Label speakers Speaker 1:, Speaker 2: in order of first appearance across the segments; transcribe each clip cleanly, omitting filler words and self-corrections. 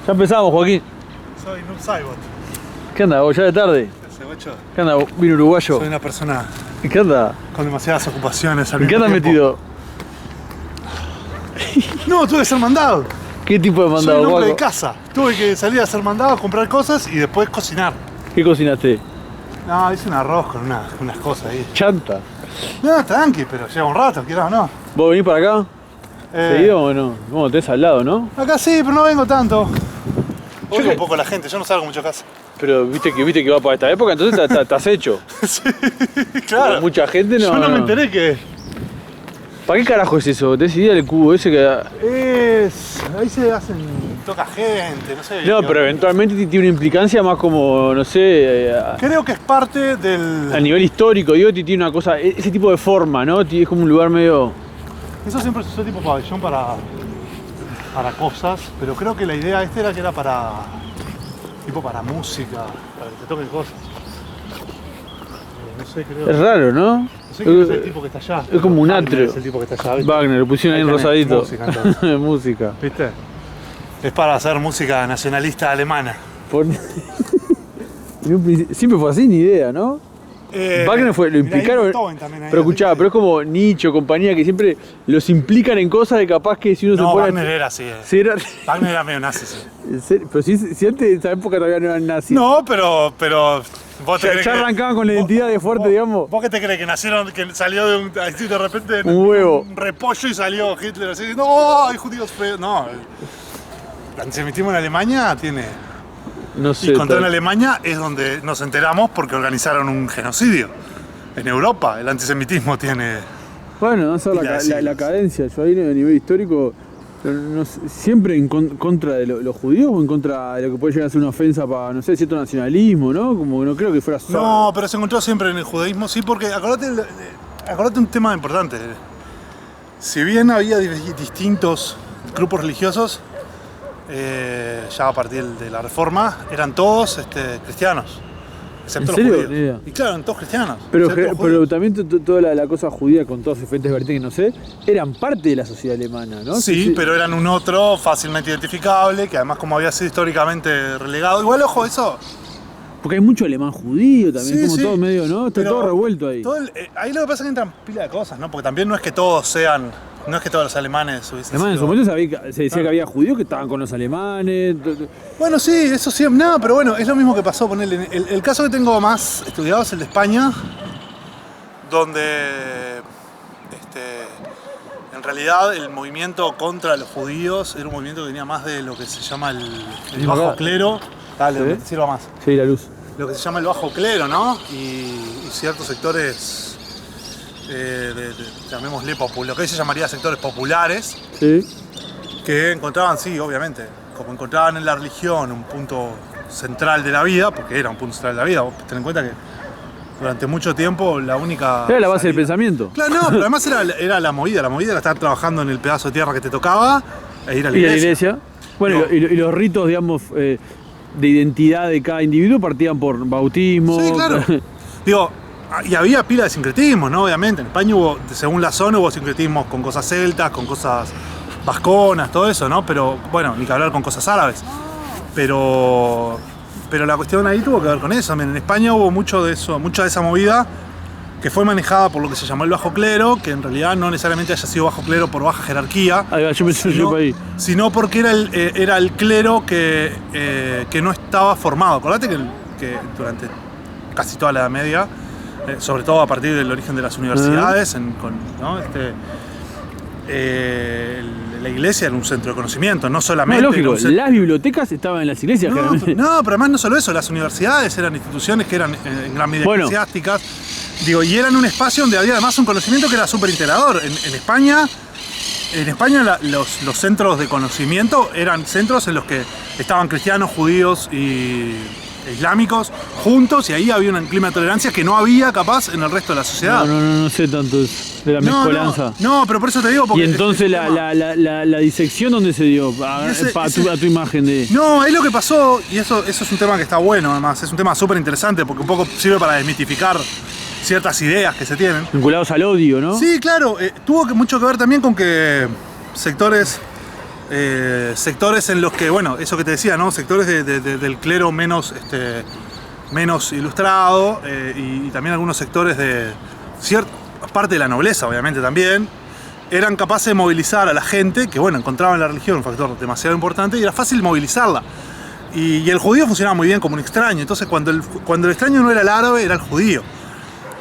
Speaker 1: Ya empezamos, Joaquín.
Speaker 2: Soy Noob Saibot.
Speaker 1: ¿Qué anda, vos? ¿Ya de tarde? ¿Qué anda, vino uruguayo?
Speaker 2: Soy una persona
Speaker 1: ¿Qué anda?
Speaker 2: con demasiadas ocupaciones al
Speaker 1: ¿En qué
Speaker 2: mismo
Speaker 1: andas
Speaker 2: tiempo.
Speaker 1: metido?
Speaker 2: No, tuve que ser mandado.
Speaker 1: ¿Qué tipo de
Speaker 2: Soy
Speaker 1: mandado,
Speaker 2: un hombre de
Speaker 1: Juaco?
Speaker 2: casa. Tuve que salir a hacer mandado, comprar cosas y después cocinar.
Speaker 1: ¿Qué cocinaste?
Speaker 2: No, hice un arroz con unas cosas ahí.
Speaker 1: Chanta.
Speaker 2: No, tranqui, pero lleva un rato, quieras o no.
Speaker 1: ¿Vos venís para acá? ¿Seguido o no? Bueno, tenés al lado, ¿no?
Speaker 2: Acá sí, pero no vengo tanto. Oigo
Speaker 1: que-
Speaker 2: un poco la gente, yo no salgo mucho a casa.
Speaker 1: Pero viste que va para esta época, entonces estás hecho.
Speaker 2: Sí, claro.
Speaker 1: Mucha gente no.
Speaker 2: Yo no me enteré que
Speaker 1: ¿Para qué carajo es eso? ¿Tenés idea del cubo ese que da?
Speaker 2: ahí se hacen, toca gente, no sé.
Speaker 1: No, pero eventualmente tiene una implicancia más como, no sé,
Speaker 2: Creo que es parte
Speaker 1: a
Speaker 2: del...
Speaker 1: nivel histórico, digo, tiene una cosa, ese tipo de forma, ¿no? Es como un lugar medio...
Speaker 2: Eso siempre se usó tipo pabellón para cosas, pero creo que la idea era que era para música, para que te toquen cosas. No sé, creo.
Speaker 1: Es raro, ¿no?
Speaker 2: No sé quién es el tipo que está allá.
Speaker 1: Es como un
Speaker 2: Wagner
Speaker 1: atrio.
Speaker 2: Es el tipo que está allá, ¿viste?
Speaker 1: Wagner, lo pusieron ahí en
Speaker 2: Ahí tenés,
Speaker 1: rosadito.
Speaker 2: música, entonces.
Speaker 1: Música.
Speaker 2: ¿Viste? Es para hacer música nacionalista alemana.
Speaker 1: Siempre fue así, ni idea, ¿no? Wagner lo
Speaker 2: mirá,
Speaker 1: implicaron,
Speaker 2: ahí Beethoven también ahí,
Speaker 1: pero escuchá, pero es como nicho, compañía, que siempre los implican en cosas de capaz que si uno
Speaker 2: No,
Speaker 1: se pone...
Speaker 2: Wagner era así.
Speaker 1: Sí, era-
Speaker 2: Wagner era medio nazi, sí.
Speaker 1: ¿En serio? Pero si antes de esa época todavía no eran nazis.
Speaker 2: No, pero vos te
Speaker 1: Ya
Speaker 2: crees que...
Speaker 1: arrancaban con la identidad de fuerte, digamos.
Speaker 2: ¿Vos qué te crees? Que salió de un... así de repente...
Speaker 1: Un huevo.
Speaker 2: Un repollo y salió Hitler así. No, hay judíos feos. No. El antisemitismo en Alemania tiene...
Speaker 1: No sé.
Speaker 2: Y contra en Alemania es donde nos enteramos porque organizaron un genocidio. En Europa el antisemitismo tiene...
Speaker 1: Bueno, no sé, la cadencia. Yo ahí a nivel histórico, no sé, siempre en contra de los judíos o en contra de lo que puede llegar a ser una ofensa para, no sé, cierto nacionalismo, ¿no? Como que no creo que fuera solo.
Speaker 2: No, pero se encontró siempre en el judaísmo, sí, porque acordate un tema importante. Si bien había distintos grupos religiosos, ya a partir de la Reforma, eran todos cristianos, excepto
Speaker 1: ¿En serio?
Speaker 2: los
Speaker 1: Ni
Speaker 2: judíos.
Speaker 1: idea.
Speaker 2: Y claro, eran todos cristianos.
Speaker 1: Pero
Speaker 2: excepto los judíos.
Speaker 1: también toda la cosa judía con todas sus diferentes vertientes, no sé, eran parte de la sociedad alemana, ¿no?
Speaker 2: Sí, pero eran un otro fácilmente identificable, que además como había sido históricamente relegado, igual ojo, eso...
Speaker 1: Porque hay mucho alemán judío también,
Speaker 2: Sí,
Speaker 1: como
Speaker 2: sí.
Speaker 1: todo medio, ¿no? Está
Speaker 2: Pero
Speaker 1: todo revuelto ahí.
Speaker 2: Ahí lo que pasa es que entran pila de cosas, ¿no? Porque también no es que todos los alemanes hubiesen
Speaker 1: Además, en su
Speaker 2: sido-
Speaker 1: momento se decía que había judíos que estaban con los alemanes.
Speaker 2: Bueno, sí, eso sí, no, pero bueno, es lo mismo que pasó con él. El caso que tengo más estudiado es el de España, donde en realidad el movimiento contra los judíos era un movimiento que venía más de lo que se llama el bajo clero. Dale,
Speaker 1: ¿Sí?
Speaker 2: donde te sirva más.
Speaker 1: Sí, la luz.
Speaker 2: Lo que se llama el bajo clero, ¿no? Y ciertos sectores, llamémosle, lo que hoy se llamaría sectores populares,
Speaker 1: Sí.
Speaker 2: que encontraban, sí, obviamente, como encontraban en la religión un punto central de la vida, porque era un punto central de la vida, vos ten en cuenta que durante mucho tiempo la única...
Speaker 1: Era la base del
Speaker 2: salida-
Speaker 1: pensamiento.
Speaker 2: Claro, no, pero además era la movida era estar trabajando en el pedazo de tierra que te tocaba e ir a la
Speaker 1: Y la
Speaker 2: iglesia.
Speaker 1: iglesia. Bueno,
Speaker 2: No.
Speaker 1: y los ritos, digamos, de identidad de cada individuo partían por bautismo.
Speaker 2: Sí, claro. Digo, y había pila de sincretismo, ¿no? Obviamente. En España hubo, según la zona, hubo sincretismos con cosas celtas, con cosas vasconas, todo eso, ¿no? Pero, bueno, ni que hablar con cosas árabes. Pero la cuestión ahí tuvo que ver con eso. En España hubo mucho de eso, mucha de esa movida que fue manejada por lo que se llamó el bajo clero, que en realidad no necesariamente haya sido bajo clero por baja jerarquía,
Speaker 1: Ahí va, yo pensé
Speaker 2: sino,
Speaker 1: ahí.
Speaker 2: sino porque era el clero que no estaba formado. Acordate que durante casi toda la Edad Media, sobre todo a partir del origen de las universidades, ¿no? La iglesia era un centro de conocimiento, no
Speaker 1: No,
Speaker 2: solamente...
Speaker 1: lógico,
Speaker 2: era un centro-
Speaker 1: las bibliotecas estaban en las iglesias,
Speaker 2: no,
Speaker 1: generalmente.
Speaker 2: no, pero además no solo eso, las universidades eran instituciones que eran en gran medida
Speaker 1: Bueno.
Speaker 2: eclesiásticas, digo, y eran un espacio donde había además un conocimiento que era súper integrador. En España, los centros de conocimiento eran centros en los que estaban cristianos, judíos y islámicos juntos, y ahí había un clima de tolerancia que no había capaz en el resto de la sociedad.
Speaker 1: No sé tanto de la mezcolanza.
Speaker 2: No, pero por eso te digo, porque
Speaker 1: Y entonces la disección, ¿dónde se dio? A tu imagen de...
Speaker 2: No, es lo que pasó, y eso es un tema que está bueno, además, es un tema súper interesante porque un poco sirve para desmitificar ciertas ideas que se tienen.
Speaker 1: Vinculados al odio, ¿no?
Speaker 2: Sí, claro, tuvo mucho que ver también con que sectores sectores en los que, bueno, eso que te decía, ¿no? Sectores del clero menos ilustrado y también algunos sectores de cierta parte de la nobleza, obviamente también, eran capaces de movilizar a la gente que, bueno, encontraban en la religión un factor demasiado importante y era fácil movilizarla. Y el judío funcionaba muy bien como un extraño. Entonces, cuando el extraño no era el árabe, era el judío.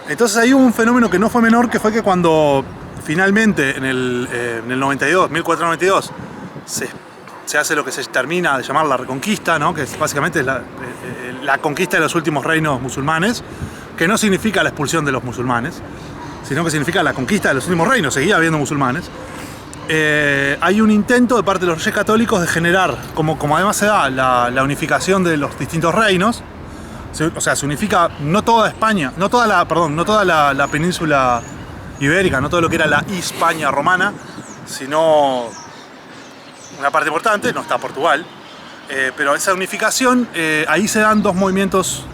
Speaker 2: Entonces, ahí hubo un fenómeno que no fue menor, que fue que cuando finalmente en el 92, 1492, se hace lo que se termina de llamar la Reconquista, ¿no? Que básicamente es la conquista de los últimos reinos musulmanes, que no significa la expulsión de los musulmanes, sino que significa la conquista de los últimos reinos, seguía habiendo musulmanes. Hay un intento de parte de los reyes católicos de generar, como además se da la unificación de los distintos reinos, o sea, se unifica no toda España, no toda la península ibérica, no todo lo que era la Hispania romana, sino una parte importante, no está Portugal, pero esa unificación, ahí se dan dos movimientos,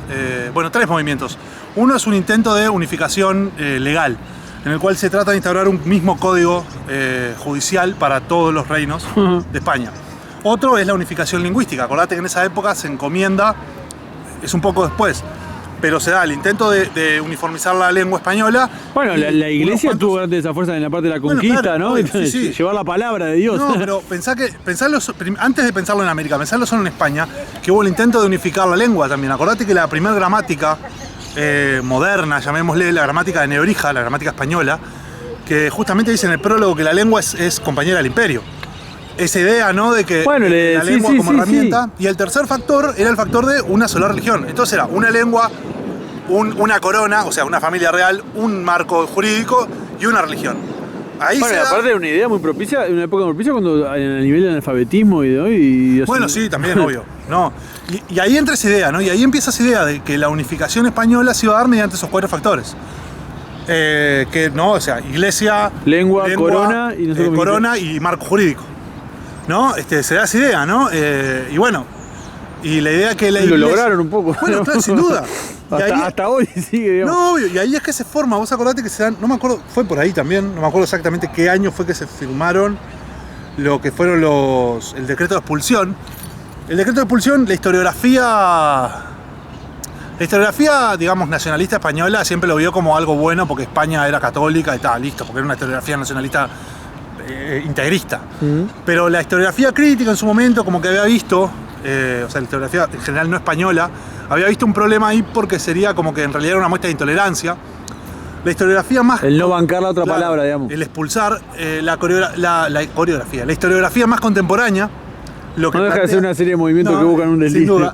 Speaker 2: tres movimientos. Uno es un intento de unificación legal, en el cual se trata de instaurar un mismo código judicial para todos los reinos de España. Otro es la unificación lingüística. Acordate que en esa época se encomienda, es un poco después, pero se da el intento de uniformizar la lengua española.
Speaker 1: Bueno, la iglesia tuvo grande esa fuerza en la parte de la conquista, ¿no? Sí. Llevar la palabra de Dios.
Speaker 2: No, pero antes de pensarlo en América, pensarlo solo en España, que hubo el intento de unificar la lengua también. Acordate que la primera gramática moderna, llamémosle la gramática de Nebrija, la gramática española, que justamente dice en el prólogo que la lengua es compañera del imperio. Esa idea, ¿no? De que la lengua como herramienta. Y el tercer factor era el factor de una sola religión. Entonces era una lengua, una corona, o sea, una familia real, un marco jurídico y una religión. Ahí
Speaker 1: aparte de una idea muy propicia, una época muy propicia cuando a nivel de analfabetismo
Speaker 2: bueno, sí, también, obvio. No. Y ahí entra esa idea, ¿no? Y ahí empieza esa idea de que la unificación española se iba a dar mediante esos 4 factores. O sea, iglesia,
Speaker 1: lengua corona
Speaker 2: corona y marco jurídico. ¿No? Se da esa idea, ¿no? Y bueno, y la idea que la iglesia...
Speaker 1: Lo lograron un poco.
Speaker 2: Bueno, claro, sin duda.
Speaker 1: hasta hoy sigue, digamos.
Speaker 2: No, obvio, y ahí es que se forma. Vos acordate que se dan, no me acuerdo, fue por ahí también, no me acuerdo exactamente qué año fue que se firmaron lo que fueron el decreto de expulsión. El decreto de expulsión, la historiografía, digamos, nacionalista española siempre lo vio como algo bueno porque España era católica y tal, listo, porque era una historiografía nacionalista integrista. Pero la historiografía crítica en su momento, como que había visto, o sea, la historiografía en general no española, había visto un problema ahí porque sería como que en realidad era una muestra de intolerancia. La historiografía más...
Speaker 1: El no bancar la otra palabra, digamos.
Speaker 2: El expulsar la historiografía más contemporánea.
Speaker 1: No deja de ser una serie de movimientos que buscan un delito.
Speaker 2: Sin duda.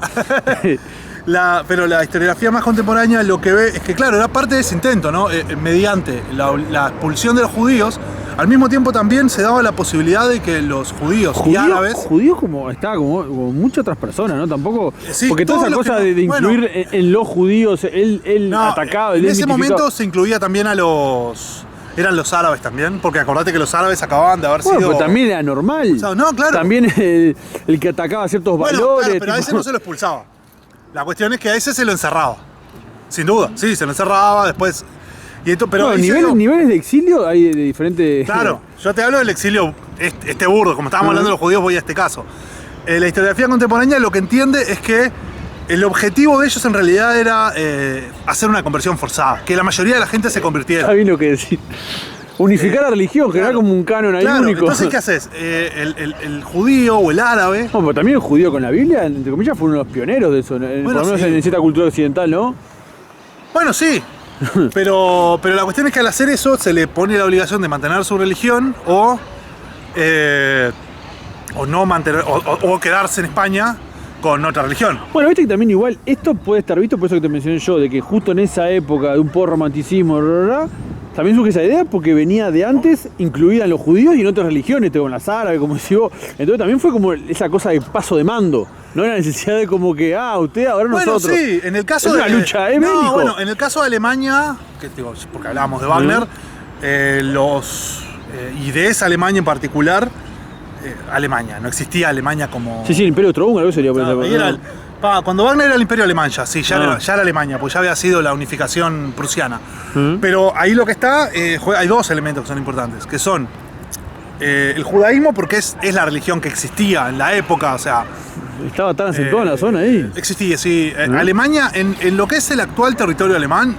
Speaker 2: Pero la historiografía más contemporánea lo que ve es que, claro, era parte de ese intento, ¿no? Mediante la expulsión de los judíos, al mismo tiempo también se daba la posibilidad de que los judíos y árabes...
Speaker 1: Judíos como muchas otras personas, ¿no? Tampoco... porque toda esa cosa de incluir en los judíos, él atacaba...
Speaker 2: En ese momento se incluía también a los... Eran los árabes también, porque acordate que los árabes acababan de haber sido...
Speaker 1: Pero también era normal.
Speaker 2: O sea, no, claro.
Speaker 1: También el que atacaba ciertos valores...
Speaker 2: Claro, pero a ese no se lo expulsaba. La cuestión es que a ese se lo encerraba. Sin duda, sí, se lo encerraba después... Pero
Speaker 1: niveles de exilio hay de diferentes...
Speaker 2: Claro, yo te hablo del exilio burdo, como estábamos hablando de los judíos, voy a este caso. La historiografía contemporánea lo que entiende es que el objetivo de ellos en realidad era hacer una conversión forzada, que la mayoría de la gente se convirtiera.
Speaker 1: Está bien lo que decís. Unificar la religión, generar como un canon ahí único.
Speaker 2: Entonces, ¿qué haces? El judío o el árabe...
Speaker 1: No, pero también el judío con la Biblia, entre comillas, fue uno de los pioneros de eso, por lo menos en cierta cultura occidental, ¿no?
Speaker 2: Bueno, sí. Pero la cuestión es que al hacer eso se le pone la obligación de mantener su religión o no mantener o quedarse en España con otra religión.
Speaker 1: Bueno, viste que también igual esto puede estar visto, por eso que te mencioné yo, de que justo en esa época de un poco romanticismo, también surge esa idea porque venía de antes incluida en los judíos y en otras religiones, con las árabes, como decís vos. Entonces también fue como esa cosa de paso de mando. No la necesidad de como que, usted, ahora nosotros.
Speaker 2: Bueno, sí, en el caso
Speaker 1: es una lucha, bélico.
Speaker 2: Bueno, en el caso de Alemania, porque hablábamos de Wagner, y de esa Alemania en particular, Alemania, no existía Alemania como...
Speaker 1: Sí, el Imperio Austrohúngaro sería...
Speaker 2: Cuando Wagner era el Imperio Alemán ya era Alemania, pues ya había sido la unificación prusiana. Pero ahí lo que está, hay dos elementos que son importantes, que son el judaísmo porque es la religión que existía en la época, o sea...
Speaker 1: Estaba tan acentuado en la zona ahí.
Speaker 2: Existía, sí. Alemania, en lo que es el actual territorio alemán,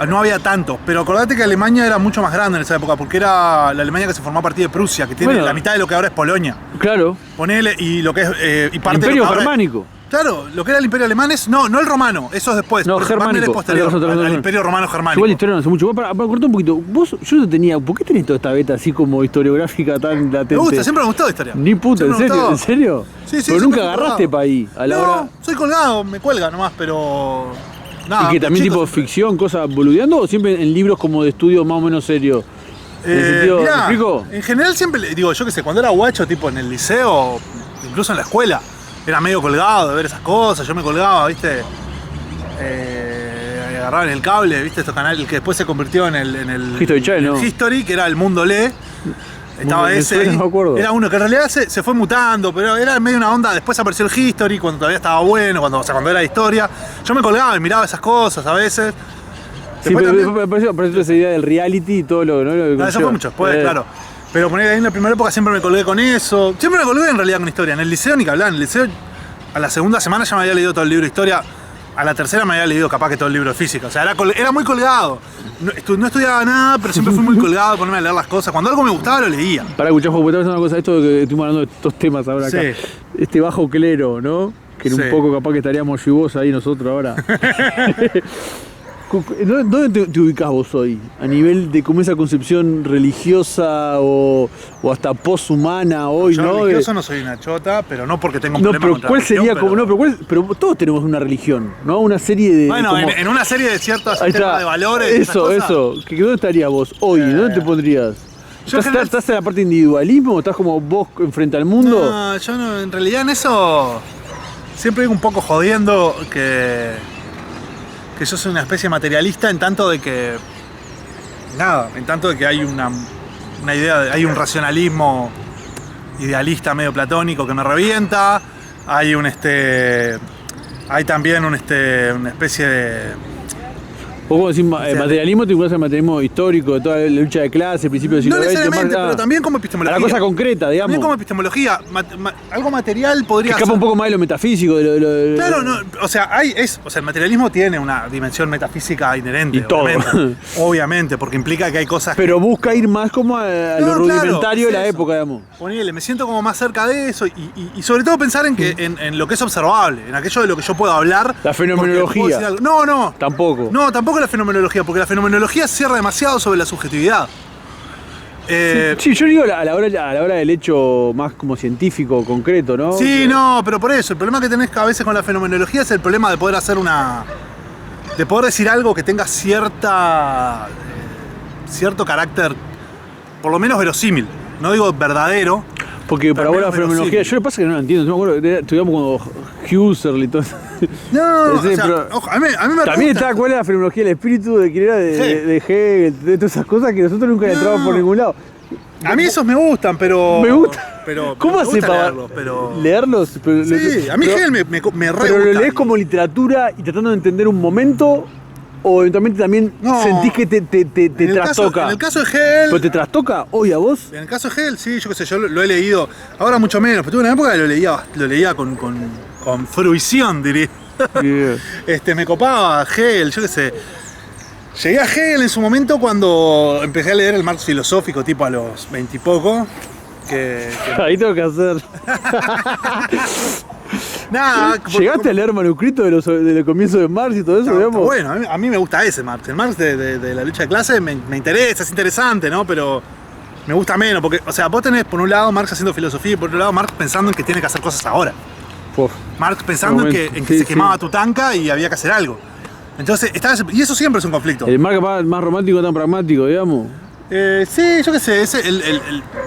Speaker 2: no había tanto. Pero acordate que Alemania era mucho más grande en esa época, porque era la Alemania que se formó a partir de Prusia, que tiene la mitad de lo que ahora es Polonia.
Speaker 1: Claro.
Speaker 2: Ponele, y lo que es... y parte
Speaker 1: Imperio
Speaker 2: de lo que
Speaker 1: germánico.
Speaker 2: Claro, lo que era el Imperio Alemán es... No el romano, eso es después.
Speaker 1: No, germánico.
Speaker 2: Es posterior al Imperio Romano Germánico.
Speaker 1: Igual la historia no sé mucho. Para cortar un poquito, yo no tenía... ¿Por qué tenés toda esta beta así como historiográfica tan latente?
Speaker 2: Me gusta, siempre me gustó la historia.
Speaker 1: Ni puta, ¿en serio? ¿En serio?
Speaker 2: Sí,
Speaker 1: pero nunca agarraste para ahí, a la hora...
Speaker 2: soy colgado, me cuelga nomás, pero... Nada,
Speaker 1: ¿y que también tipo ficción, cosas boludeando o siempre en libros como de estudio más o menos serio? ¿En el sentido,
Speaker 2: mirá,
Speaker 1: ¿me explico?
Speaker 2: En general siempre, digo, yo qué sé, cuando era guacho, tipo en el liceo, incluso en la escuela, era medio colgado de ver esas cosas, yo me colgaba, ¿viste? Agarraba en el cable, ¿viste? Estos canales, el que después se convirtió en el
Speaker 1: History Channel, ¿no?
Speaker 2: History, que era el Mundo Lee. Estaba ese ahí.
Speaker 1: No me acuerdo.
Speaker 2: Era uno que en realidad se fue mutando, pero era medio una onda. Después apareció el History cuando todavía estaba bueno, cuando era historia. Yo me colgaba y miraba esas cosas a veces.
Speaker 1: Sí, pero apareció esa idea del reality y todo lo, ¿no?
Speaker 2: Eso fue mucho después, claro. Pero poner ahí en la primera época siempre me colgué con eso. Siempre me colgué en realidad con historia. En el liceo ni que hablar. En el liceo a la segunda semana ya me había leído todo el libro de historia. A la tercera me había leído capaz que todo el libro de física. O sea, era muy colgado. No estudiaba nada, pero siempre fui muy colgado de ponerme a leer las cosas. Cuando algo me gustaba lo leía.
Speaker 1: Para escuchar, porque estaba pensando una cosa, esto de que estuvimos hablando de estos temas ahora acá.
Speaker 2: Sí.
Speaker 1: Este bajo clero, ¿no? Que en un poco capaz que estaríamos yo y vos ahí nosotros ahora. ¿Dónde te ubicás vos hoy? A nivel de como esa concepción religiosa o hasta poshumana hoy,
Speaker 2: yo
Speaker 1: ¿no?
Speaker 2: Religioso no soy una chota, pero no porque tengo un problema
Speaker 1: pero
Speaker 2: contra
Speaker 1: ¿cuál
Speaker 2: la religión,
Speaker 1: sería como pero todos tenemos una religión, ¿no? Una serie de
Speaker 2: bueno,
Speaker 1: como,
Speaker 2: en una serie de ciertos sistemas de valores.
Speaker 1: Eso. ¿Dónde estarías vos hoy? ¿Dónde te pondrías? ¿Estás en la parte de individualismo o estás como vos frente al mundo?
Speaker 2: No, yo no, en realidad en eso siempre digo un poco jodiendo que yo soy una especie de materialista en tanto de que hay una idea, hay un racionalismo idealista medio platónico que me revienta, hay también una especie de...
Speaker 1: ¿Vos cómo decís materialismo? ¿Te incluís el materialismo histórico de toda la lucha de clase, principio del siglo XX?
Speaker 2: No necesariamente, pero también como epistemología.
Speaker 1: A la cosa concreta, digamos.
Speaker 2: También como epistemología. Algo material podría ser.
Speaker 1: Escapa un poco más de lo metafísico.
Speaker 2: Claro, no, o sea, el materialismo tiene una dimensión metafísica inherente.
Speaker 1: Y todo.
Speaker 2: Obviamente, porque implica que hay cosas...
Speaker 1: Pero busca ir más como a lo rudimentario de la época, digamos.
Speaker 2: Ponele, me siento como más cerca de eso y sobre todo pensar en que en lo que es observable, en aquello de lo que yo puedo hablar.
Speaker 1: La fenomenología.
Speaker 2: No.
Speaker 1: Tampoco.
Speaker 2: No, tampoco la fenomenología, porque la fenomenología cierra demasiado sobre la subjetividad.
Speaker 1: Sí, yo digo a la hora del hecho más como científico, concreto, ¿no?
Speaker 2: Sí, no, pero por eso, el problema que tenés a veces con la fenomenología es el problema de poder hacer de poder decir algo que tenga cierto carácter, por lo menos verosímil. No digo verdadero.
Speaker 1: Porque para vos la fenomenología, yo lo que pasa es que no la entiendo. Yo me acuerdo que estudiamos cuando Husserl y todo.
Speaker 2: No,
Speaker 1: sí,
Speaker 2: o sea,
Speaker 1: pero
Speaker 2: ojo, a mí me
Speaker 1: también estaba cuál era la fenomenología del espíritu, de quién era, de Hegel, de todas esas cosas que nosotros nunca le entramos por ningún lado.
Speaker 2: A mí esos me gustan, pero...
Speaker 1: Me gusta. ¿Cómo hace para leerlos? Pero,
Speaker 2: sí, a mí Hegel me re gusta.
Speaker 1: ¿Pero lo lees como literatura y tratando de entender un momento? ¿O eventualmente también sentís que te trastoca?
Speaker 2: En el caso de Hegel...
Speaker 1: ¿Pero te trastoca hoy a vos?
Speaker 2: En el caso de Hegel, sí, yo qué sé, yo lo he leído. Ahora mucho menos, pero tuve una época que lo leía con fruición, diría.
Speaker 1: Yeah.
Speaker 2: Me copaba Hegel, yo qué sé. Llegué a Hegel en su momento cuando empecé a leer el Marx filosófico, tipo a los 20 y poco.
Speaker 1: Ahí tengo que hacer.
Speaker 2: Nada,
Speaker 1: ¿Llegaste a leer manuscritos de los comienzos de Marx y todo eso, digamos?
Speaker 2: Bueno, a mí me gusta ese Marx. El Marx de la lucha de clase me interesa, es interesante, ¿no? Pero me gusta menos, porque, o sea, vos tenés por un lado Marx haciendo filosofía y por otro lado Marx pensando en que tiene que hacer cosas ahora. Marx pensando en que se quemaba Tutanka y había que hacer algo. Entonces, y eso siempre es un conflicto.
Speaker 1: El Marx más romántico, tan pragmático, digamos.
Speaker 2: Sí, yo qué sé,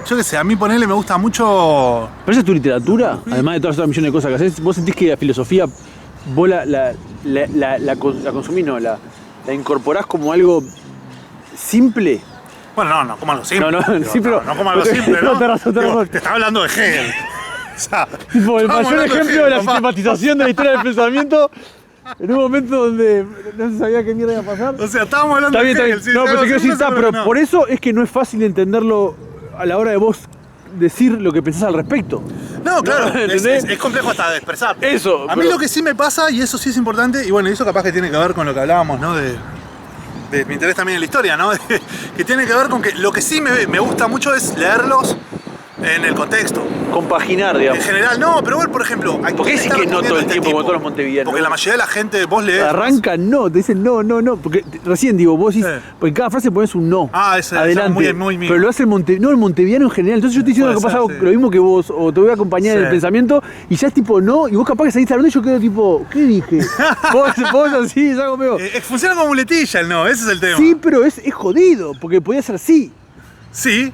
Speaker 2: yo qué sé, a mí ponerle me gusta mucho...
Speaker 1: ¿Pero esa es tu literatura? Además de todas las otras millones de cosas que haces, ¿vos sentís que la filosofía vos la consumís, no, la incorporás como algo simple?
Speaker 2: Bueno, no como algo simple. No como algo simple, ¿no? Te estaba hablando de Hegel. O sea,
Speaker 1: tipo, el mayor ejemplo de la sistematización de la historia del pensamiento en un momento donde no se sabía qué mierda iba a pasar.
Speaker 2: O sea, estábamos hablando
Speaker 1: de Hegel.
Speaker 2: Sí,
Speaker 1: no, pero te quiero decir,
Speaker 2: pero
Speaker 1: por eso es que no es fácil entenderlo a la hora de vos decir lo que pensás al respecto.
Speaker 2: No, claro, es complejo hasta de expresar.
Speaker 1: Eso.
Speaker 2: A mí lo que sí me pasa, y eso sí es importante, y bueno, eso capaz que tiene que ver con lo que hablábamos, ¿no? De mi interés también en la historia, ¿no? Que tiene que ver con que lo que sí me gusta mucho es leerlos en el contexto.
Speaker 1: Compaginar, digamos.
Speaker 2: En general, no, pero bueno, por ejemplo...
Speaker 1: ¿Por qué decís que no todo el tiempo como todos los montevideanos?
Speaker 2: Porque la mayoría de la gente, vos lees...
Speaker 1: Arrancan no, te dicen no. Porque recién digo, vos decís... Porque en cada frase pones un no. Adelante.
Speaker 2: Muy
Speaker 1: pero lo hace el montevideano en general. Entonces yo te diciendo que pasa algo, lo mismo que vos, o te voy a acompañar en el pensamiento, y ya es tipo no, y vos capaz que salís hablando y yo quedo tipo, ¿qué dije? vos así, es algo medio...
Speaker 2: funciona como muletilla el no, ese es el tema.
Speaker 1: Sí, pero es jodido, porque podía ser sí.
Speaker 2: Sí.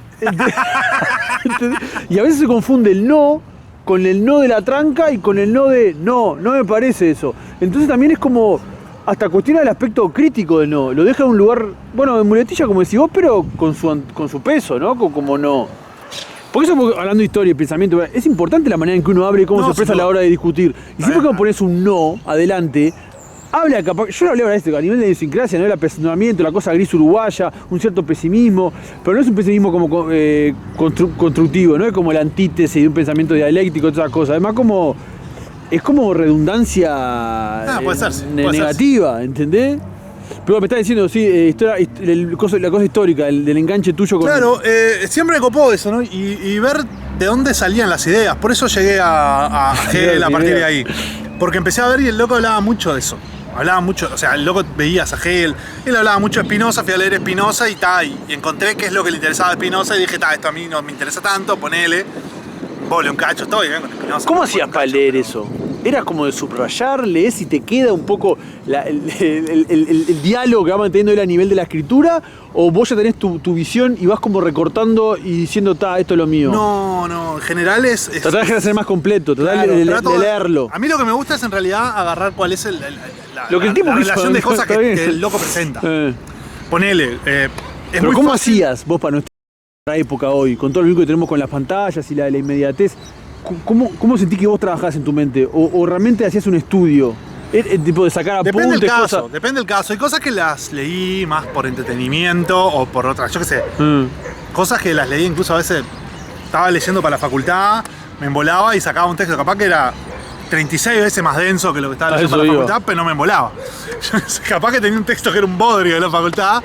Speaker 1: Y a veces se confunde el no con el no de la tranca y con el no de no me parece eso. Entonces también es como, hasta cuestiona el aspecto crítico del no. Lo deja en un lugar, bueno, de muletilla como decís vos, pero con su peso, ¿no? Como no. Por eso, hablando de historia y pensamiento, es importante la manera en que uno habla y cómo se expresa a la hora de discutir. Y siempre que pones un no adelante, habla capaz, yo lo hablé ahora de esto, a nivel de idiosincrasia, ¿no? El apersonamiento, la cosa gris uruguaya, un cierto pesimismo, pero no es un pesimismo como constructivo, no es como la antítesis de un pensamiento dialéctico, otras cosas. Además, es como redundancia negativa, ¿entendés? Pero me estás diciendo, sí, la cosa histórica, del enganche tuyo con...
Speaker 2: Claro, siempre me copó eso, ¿no? Y ver de dónde salían las ideas. Por eso llegué a Hegel a partir de ahí. Porque empecé a ver y el loco hablaba mucho de eso. Hablaba mucho, o sea, el loco veías a Hegel, él hablaba mucho de Spinoza, fui a leer Spinoza y encontré qué es lo que le interesaba a Spinoza y dije, esto a mí no me interesa tanto, ponele, vole un cacho, todo y ven con Spinoza.
Speaker 1: ¿Cómo hacías para leer eso? ¿Era como de subrayar, lees y te queda un poco el diálogo que va manteniendo él a nivel de la escritura? ¿O vos ya tenés tu visión y vas como recortando y diciendo, esto es lo mío?
Speaker 2: No, en general es...
Speaker 1: Tratás de ser más completo, tratás de leerlo.
Speaker 2: A mí lo que me gusta es en realidad agarrar cuál es la relación de cosas que el loco presenta. Ponele,
Speaker 1: pero ¿cómo hacías vos para nuestra época hoy, con todo lo único que tenemos con las pantallas y la inmediatez? ¿Cómo sentís que vos trabajás en tu mente? ¿O realmente hacías un estudio? Tipo de sacar apuntes,
Speaker 2: Depende del caso. Hay cosas que las leí más por entretenimiento o por otras, yo qué sé. Cosas que las leí incluso a veces, estaba leyendo para la facultad, me embolaba y sacaba un texto capaz que era 36 veces más denso que lo que estaba leyendo para la facultad, pero no me embolaba. Capaz que tenía un texto que era un bodrio de la facultad